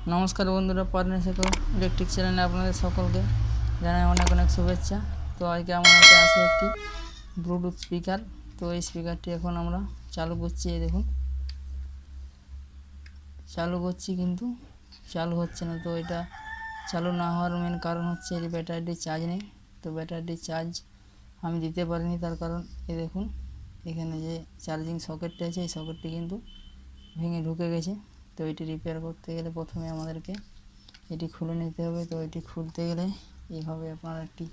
নমস্কার বন্ধুরা, Parle sekho electric চ্যানেলে আপনাদের সকলকে জানাই অনেক অনেক শুভেচ্ছা। তো আজকে আমার কাছে আছে একটি ব্লুটুথ স্পিকার। তো এই স্পিকারটি এখন আমরা চালু করছি। এই দেখুন চালু করছি, কিন্তু চালু হচ্ছে না। তো এটা চালু না হওয়ার মেন কারণ হচ্ছে এর ব্যাটারিটি চার্জ নেই। তো ব্যাটারিটি চার্জ আমি দিতে পারিনি, তার কারণ এই দেখুন এখানে যে চার্জিং সকেটটি আছে এই সকেটটি কিন্তু ভেঙে ঢুকে গেছে। তো এটি রিপেয়ার করতে গেলে প্রথমে আমাদেরকে এটি খুলে নিতে হবে। তো এটি খুলতে গেলে এইভাবে আপনার একটি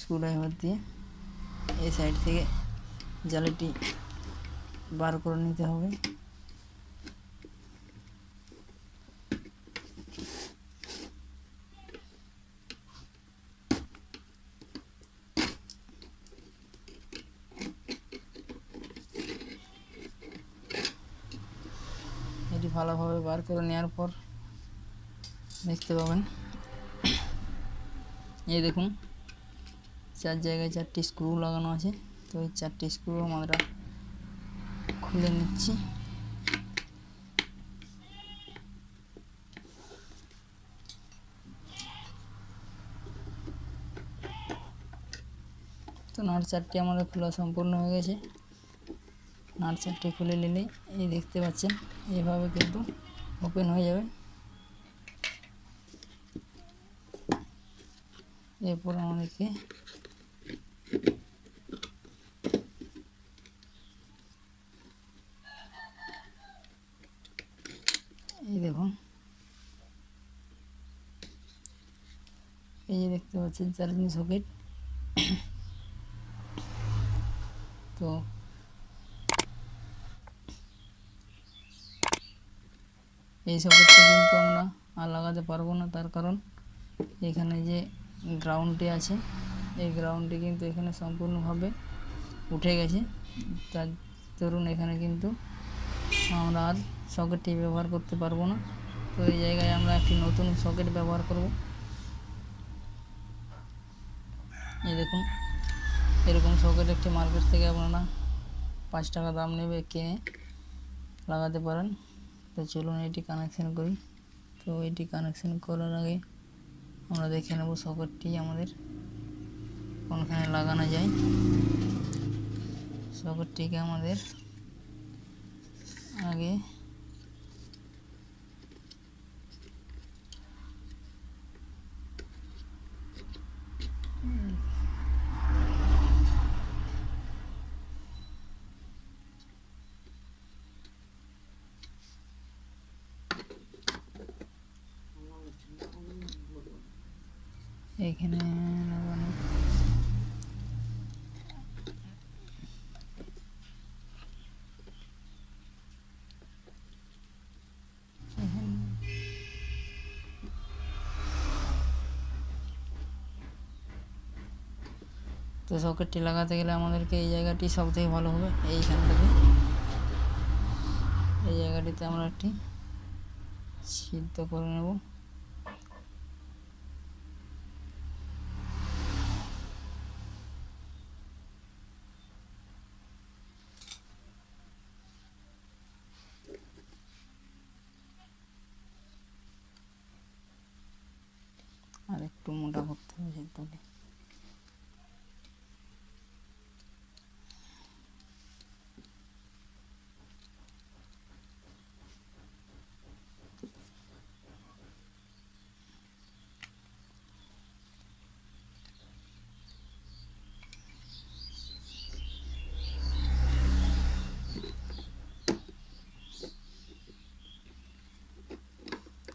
স্ক্রুড্রাইভার দিয়ে এই সাইড থেকে জালিটি বার করে নিতে হবে। এটি ভালোভাবে বার করে নেওয়ার পর দেখতে পাবেন এই দেখুন চার জায়গায় 4টি স্ক্রু লাগানো আছে। তো এই 4টি স্ক্রু আমরা খুলে নিচ্ছি। তো নাট 4টি আমাদের খোলা সম্পূর্ণ হয়ে গেছে। নাট 4টি খুলে নিলেই এই দেখতে পাচ্ছেন এইভাবে কিন্তু ওপেন হয়ে যাবে। এরপর আমাদেরকে এই দেখুন এই যে দেখতে পাচ্ছেন চার্জিং সকেট। তো এই সকেটটা কিন্তু আমরা আর লাগাতে পারবো না, তার কারণ এখানে যে গ্রাউন্ডটি আছে এই গ্রাউন্ডটি কিন্তু এখানে সম্পূর্ণভাবে উঠে গেছে। তার দরুন এখানে কিন্তু আমরা আর সকেটটি ব্যবহার করতে পারবো না। তো এই জায়গায় আমরা একটি নতুন সকেট ব্যবহার করব। এই দেখুন এরকম সকেট একটি মার্কেট থেকে আপনারা 5 টাকা দাম নেবে, কিনে লাগাতে পারেন। তো চলুন এটি কানেকশন করি। তো এটি কানেকশন করার আগে আমরা দেখে নেব সকেটটি আমাদের কোনখানে লাগানো যায়। সকেটটিকে আমাদের আগে এখানে লাগানো। তো সকেটটি লাগাতে গেলে আমাদেরকে এই জায়গাটি সব থেকে ভালো হবে। এইখানটাতে এই জায়গাটিতে আমরা একটি সিদ্ধ করে নেব। আর একটু মোটা করতে হবে সিদ্ধটি।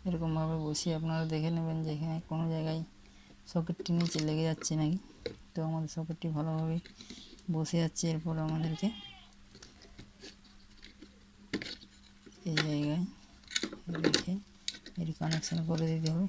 এরকমভাবে বসিয়ে আপনারা দেখে নেবেন যে এখানে কোনো জায়গায় সকেটটি নিচে লেগে যাচ্ছে নাকি। তো আমাদের সকেটটি ভালোভাবে বসে যাচ্ছে। এরপর আমাদেরকে এই জায়গায় রেখে এটি কানেকশান করে দিতে হবে।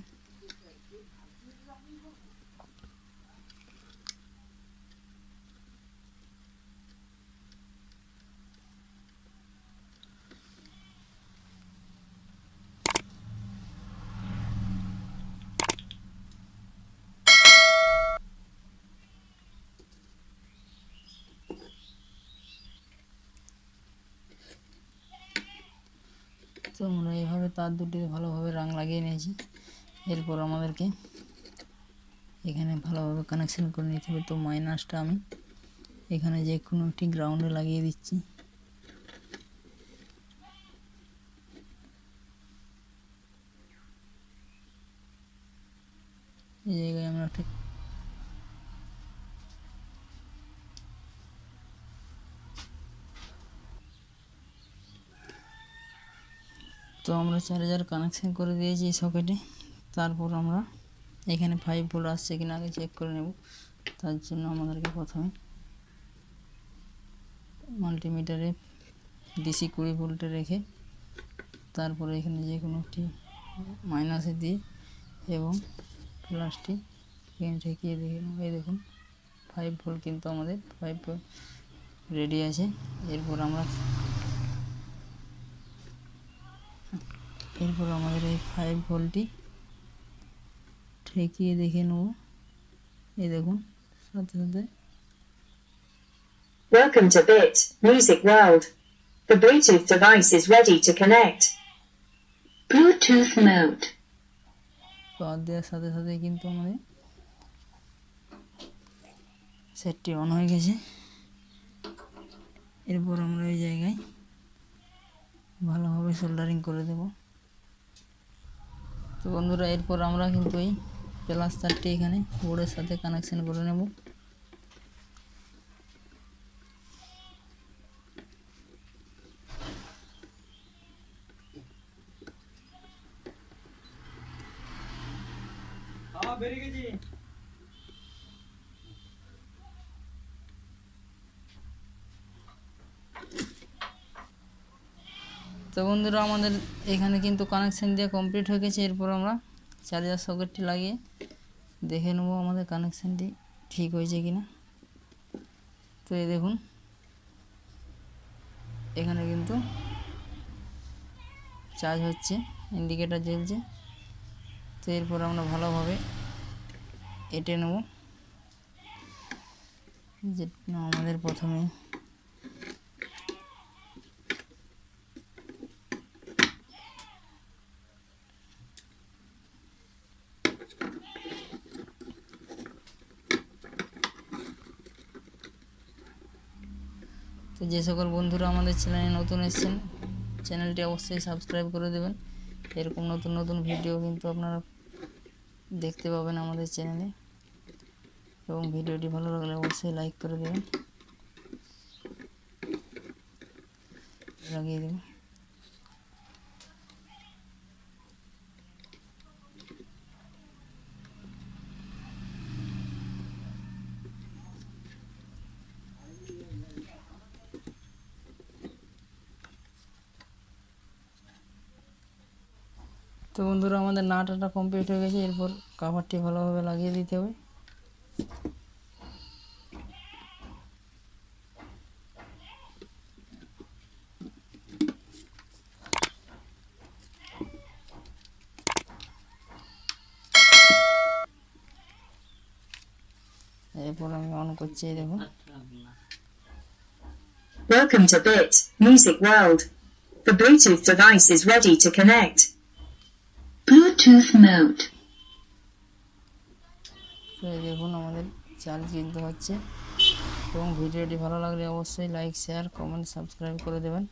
তো আমরা এইভাবে তার দুটি ভালোভাবে রাং লাগিয়ে নিয়েছি। এরপর আমাদেরকে এখানে ভালোভাবে কানেকশন করে নিতে হবে। তো মাইনাসটা আমি এখানে যে কোনো একটি গ্রাউন্ডে লাগিয়ে দিচ্ছি। এই জায়গায় আমরা একটা তো আমরা চার্জার কানেকশন করে দিয়েছি সকেটে। তারপর আমরা এখানে 5 ভোল্ট আসছে কিনা আগে চেক করে নেব। তার জন্য আমাদেরকে প্রথমে মাল্টিমিটারে ডিসি 20 ভোল্টে রেখে তারপরে এখানে যে কোনো একটি মাইনাসে দিয়ে এবং প্লাসটি এখানে ঠেকিয়ে দিয়ে এই দেখুন 5 ভোল্ট কিন্তু আমাদের 5 ভোল্ট রেডি আছে। এরপর আমাদের এই 5 ভোল্টটি ঠেকিয়ে দেখে নেব। এই দেখুন সাথে সাথে Welcome to Bit Music World. The Bluetooth device is ready to connect. Bluetooth mode. পাওয়ার দেওয়ার সাথে সাথে কিন্তু আমাদের সেটটি অন হয়ে গেছে। এরপর আমরা এই জায়গায় ভালোভাবে সোল্ডারিং করে দেব। তো বন্ধুরা এরপর আমরা কিন্তু এই প্লাস তারটি এখানে বোর্ডের সাথে কানেকশন করে নেব। তো বন্ধুরা আমাদের এখানে কিন্তু কানেকশন দিয়ে কমপ্লিট হয়ে গেছে। এরপর আমরা চার্জার সকেটটি লাগিয়ে দেখে নেব আমাদের কানেকশনটি ঠিক হয়েছে কিনা। তো এই দেখুন এখানে কিন্তু চার্জ হচ্ছে, ইন্ডিকেটর জ্বলছে। তো এরপর আমরা ভালোভাবে এঁটে নেব। যে আমাদের প্রথমে তো যে সকল বন্ধুরা আমাদের চ্যানেলে নতুন এসেছেন চ্যানেলটি অবশ্যই সাবস্ক্রাইব করে দেবেন। এরকম নতুন নতুন ভিডিও কিন্তু আপনারা দেখতে পাবেন আমাদের চ্যানেলে। এবং ভিডিওটি ভালো লাগলে অবশ্যই লাইক করে দেবেন, লাগিয়ে দেবেন। তো বন্ধুরা আমাদের নাটটা কমপ্লিট হয়ে গেছে। এরপর কভারটি ভালোভাবে লাগিয়ে দিতে হবে। এরপর আমি অন করছি, দেখুন। Welcome to Bit Music World. The Bluetooth device is ready to connect. Bluetooth mode. তো দেখুন আমাদের চার্জ কিন্তু হচ্ছে। এবং ভিডিওটি ভালো লাগলে অবশ্যই লাইক, শেয়ার, কমেন্ট, সাবস্ক্রাইব করে দেবেন।